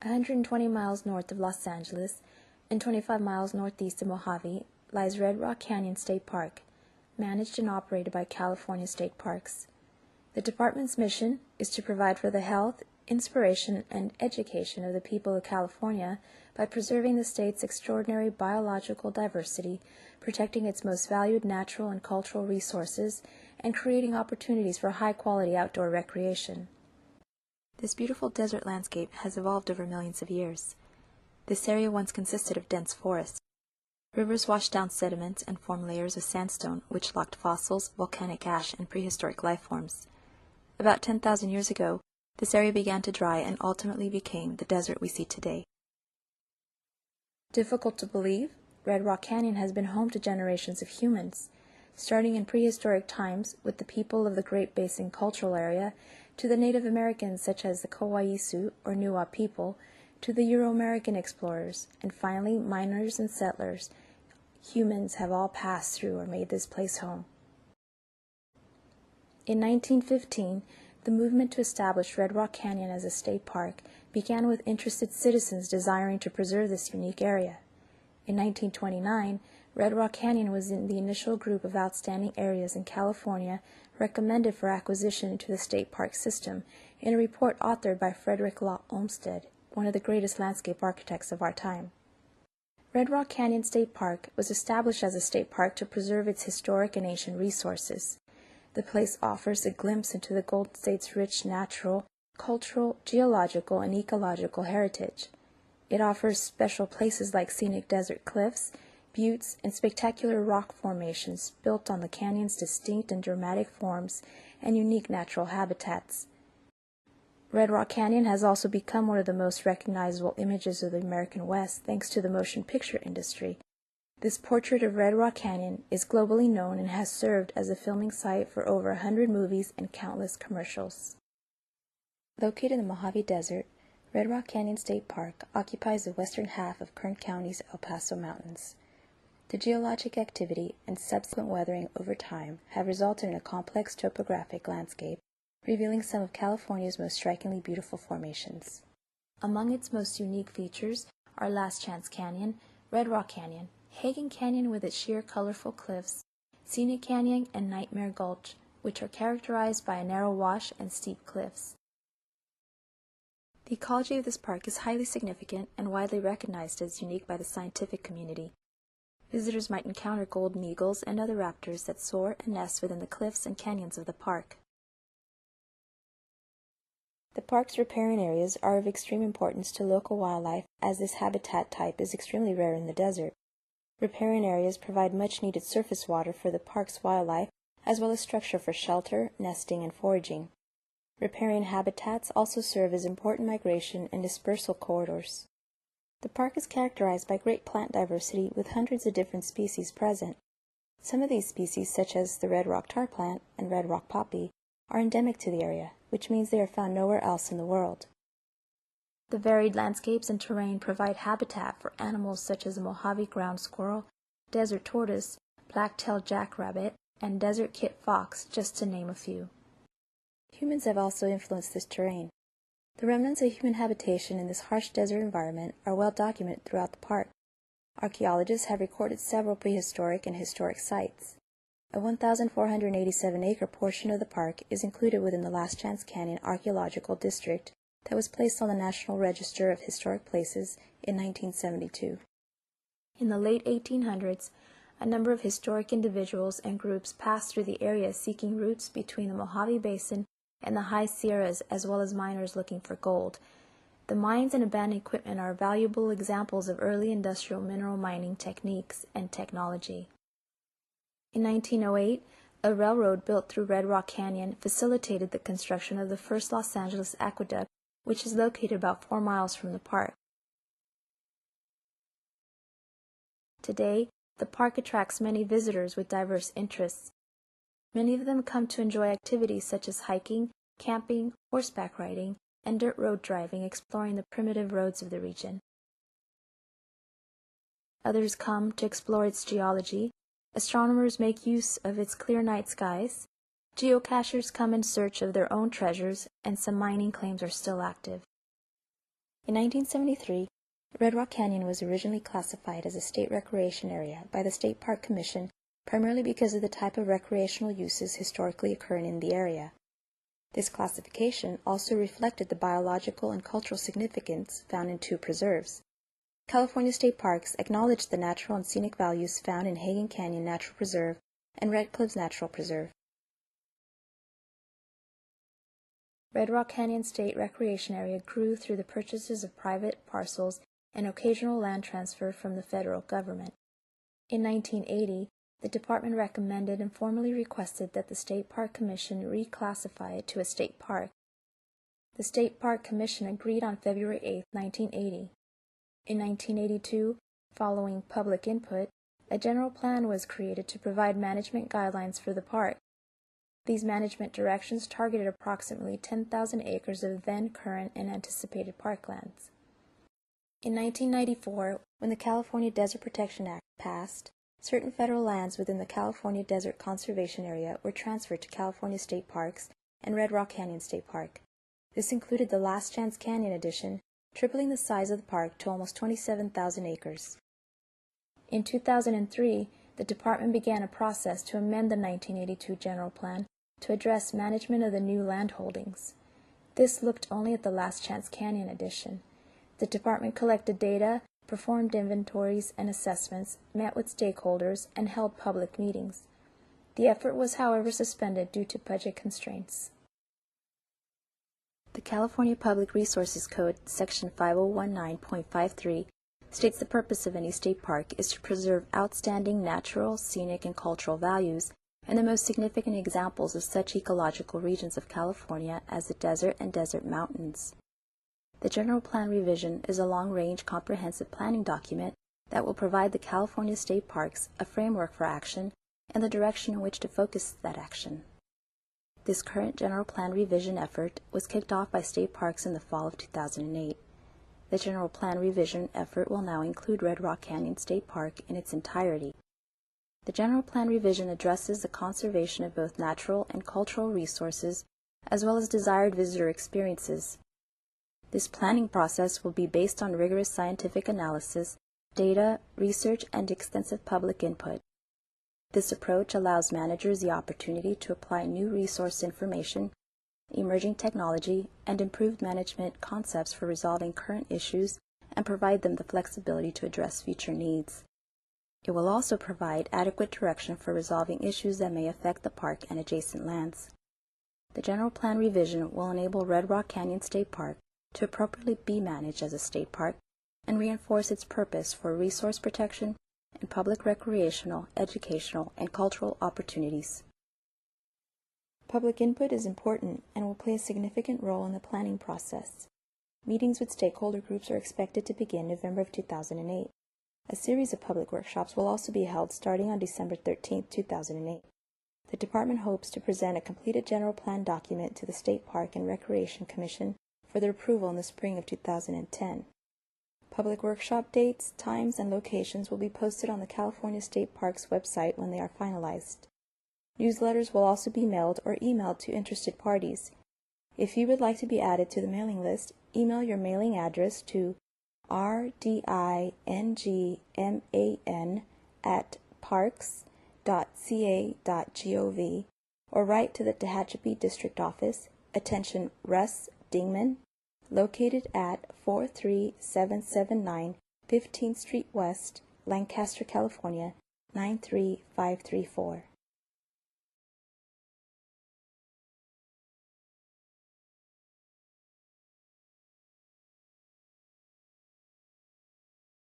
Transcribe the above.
120 miles north of Los Angeles and 25 miles northeast of Mojave lies Red Rock Canyon State Park, managed and operated by California State Parks. The department's mission is to provide for the health, inspiration, and education of the people of California by preserving the state's extraordinary biological diversity, protecting its most valued natural and cultural resources, and creating opportunities for high-quality outdoor recreation. This beautiful desert landscape has evolved over millions of years. This area once consisted of dense forests. Rivers washed down sediments and formed layers of sandstone which locked fossils, volcanic ash, and prehistoric life forms. About 10,000 years ago, this area began to dry and ultimately became the desert we see today. Difficult to believe, Red Rock Canyon has been home to generations of humans, starting in prehistoric times with the people of the Great Basin Cultural Area, to the Native Americans such as the Kawaiisu or Niuwa people, to the Euro-American explorers, and finally miners and settlers. Humans have all passed through or made this place home. In 1915, the movement to establish Red Rock Canyon as a state park began with interested citizens desiring to preserve this unique area. In 1929, Red Rock Canyon was in the initial group of outstanding areas in California recommended for acquisition into the state park system in a report authored by Frederick Law Olmsted, one of the greatest landscape architects of our time. Red Rock Canyon State Park was established as a state park to preserve its historic and ancient resources. The place offers a glimpse into the Golden State's rich natural, cultural, geological, and ecological heritage. It offers special places like scenic desert cliffs, buttes, and spectacular rock formations built on the canyon's distinct and dramatic forms and unique natural habitats. Red Rock Canyon has also become one of the most recognizable images of the American West thanks to the motion picture industry. This portrait of Red Rock Canyon is globally known and has served as a filming site for over 100 movies and countless commercials. Located in the Mojave Desert, Red Rock Canyon State Park occupies the western half of Kern County's El Paso Mountains. The geologic activity and subsequent weathering over time have resulted in a complex topographic landscape, revealing some of California's most strikingly beautiful formations. Among its most unique features are Last Chance Canyon, Red Rock Canyon, Hagen Canyon with its sheer colorful cliffs, Scenic Canyon, and Nightmare Gulch, which are characterized by a narrow wash and steep cliffs. The ecology of this park is highly significant and widely recognized as unique by the scientific community. Visitors might encounter golden eagles and other raptors that soar and nest within the cliffs and canyons of the park. The park's riparian areas are of extreme importance to local wildlife, as this habitat type is extremely rare in the desert. Riparian areas provide much-needed surface water for the park's wildlife, as well as structure for shelter, nesting, and foraging. Riparian habitats also serve as important migration and dispersal corridors. The park is characterized by great plant diversity with hundreds of different species present. Some of these species, such as the red rock tar plant and red rock poppy, are endemic to the area, which means they are found nowhere else in the world. The varied landscapes and terrain provide habitat for animals such as the Mojave ground squirrel, desert tortoise, black-tailed jackrabbit, and desert kit fox, just to name a few. Humans have also influenced this terrain. The remnants of human habitation in this harsh desert environment are well documented throughout the park. Archaeologists have recorded several prehistoric and historic sites. A 1,487-acre portion of the park is included within the Last Chance Canyon Archaeological District that was placed on the National Register of Historic Places in 1972. In the late 1800s, a number of historic individuals and groups passed through the area seeking routes between the Mojave Basin and the high Sierras, as well as miners looking for gold. The mines and abandoned equipment are valuable examples of early industrial mineral mining techniques and technology. In 1908, a railroad built through Red Rock Canyon facilitated the construction of the first Los Angeles aqueduct, which is located about 4 miles from the park. Today, the park attracts many visitors with diverse interests. Many of them come to enjoy activities such as hiking, camping, horseback riding, and dirt road driving, exploring the primitive roads of the region. Others come to explore its geology. Astronomers make use of its clear night skies. Geocachers come in search of their own treasures, and some mining claims are still active. In 1973, Red Rock Canyon was originally classified as a state recreation area by the State Park Commission primarily because of the type of recreational uses historically occurring in the area. This classification also reflected the biological and cultural significance found in two preserves. California state parks acknowledge the natural and scenic values found in Hagen Canyon Natural Preserve and Red Cliffs Natural Preserve. Red Rock Canyon State Recreation Area grew through the purchases of private parcels and occasional land transfer from the federal government. In 1980, the department recommended and formally requested that the State Park Commission reclassify it to a state park. The State Park Commission agreed on February 8, 1980. In 1982, following public input, a general plan was created to provide management guidelines for the park. These management directions targeted approximately 10,000 acres of then current and anticipated parklands. In 1994, when the California Desert Protection Act passed, certain federal lands within the California Desert Conservation Area were transferred to California State Parks and Red Rock Canyon State Park. This included the Last Chance Canyon addition, tripling the size of the park to almost 27,000 acres. In 2003, the department began a process to amend the 1982 general plan to address management of the new land holdings. This looked only at the Last Chance Canyon addition. The department collected data, performed inventories and assessments, met with stakeholders, and held public meetings. The effort was, however, suspended due to budget constraints. The California Public Resources Code, Section 5019.53, states the purpose of any state park is to preserve outstanding natural, scenic, and cultural values, and the most significant examples of such ecological regions of California as the desert and desert mountains. The General Plan Revision is a long-range comprehensive planning document that will provide the California state parks a framework for action and the direction in which to focus that action. This current General Plan Revision effort was kicked off by state parks in the fall of 2008. The General Plan Revision effort will now include Red Rock Canyon State Park in its entirety. The General Plan Revision addresses the conservation of both natural and cultural resources as well as desired visitor experiences. This planning process will be based on rigorous scientific analysis, data, research, and extensive public input. This approach allows managers the opportunity to apply new resource information, emerging technology, and improved management concepts for resolving current issues and provide them the flexibility to address future needs. It will also provide adequate direction for resolving issues that may affect the park and adjacent lands. The General Plan Revision will enable Red Rock Canyon State Park to appropriately be managed as a state park and reinforce its purpose for resource protection and public recreational, educational, and cultural opportunities. Public input is important and will play a significant role in the planning process. Meetings with stakeholder groups are expected to begin November of 2008. A series of public workshops will also be held starting on December 13, 2008. The department hopes to present a completed general plan document to the State Park and Recreation Commission for their approval in the spring of 2010. Public workshop dates, times, and locations will be posted on the California State Parks website when they are finalized. Newsletters will also be mailed or emailed to interested parties. If you would like to be added to the mailing list, email your mailing address to rdingman@parks.ca.gov or write to the Tehachapi District Office, attention Russ Dingman, located at 43779 15th Street West, Lancaster, California, 93534.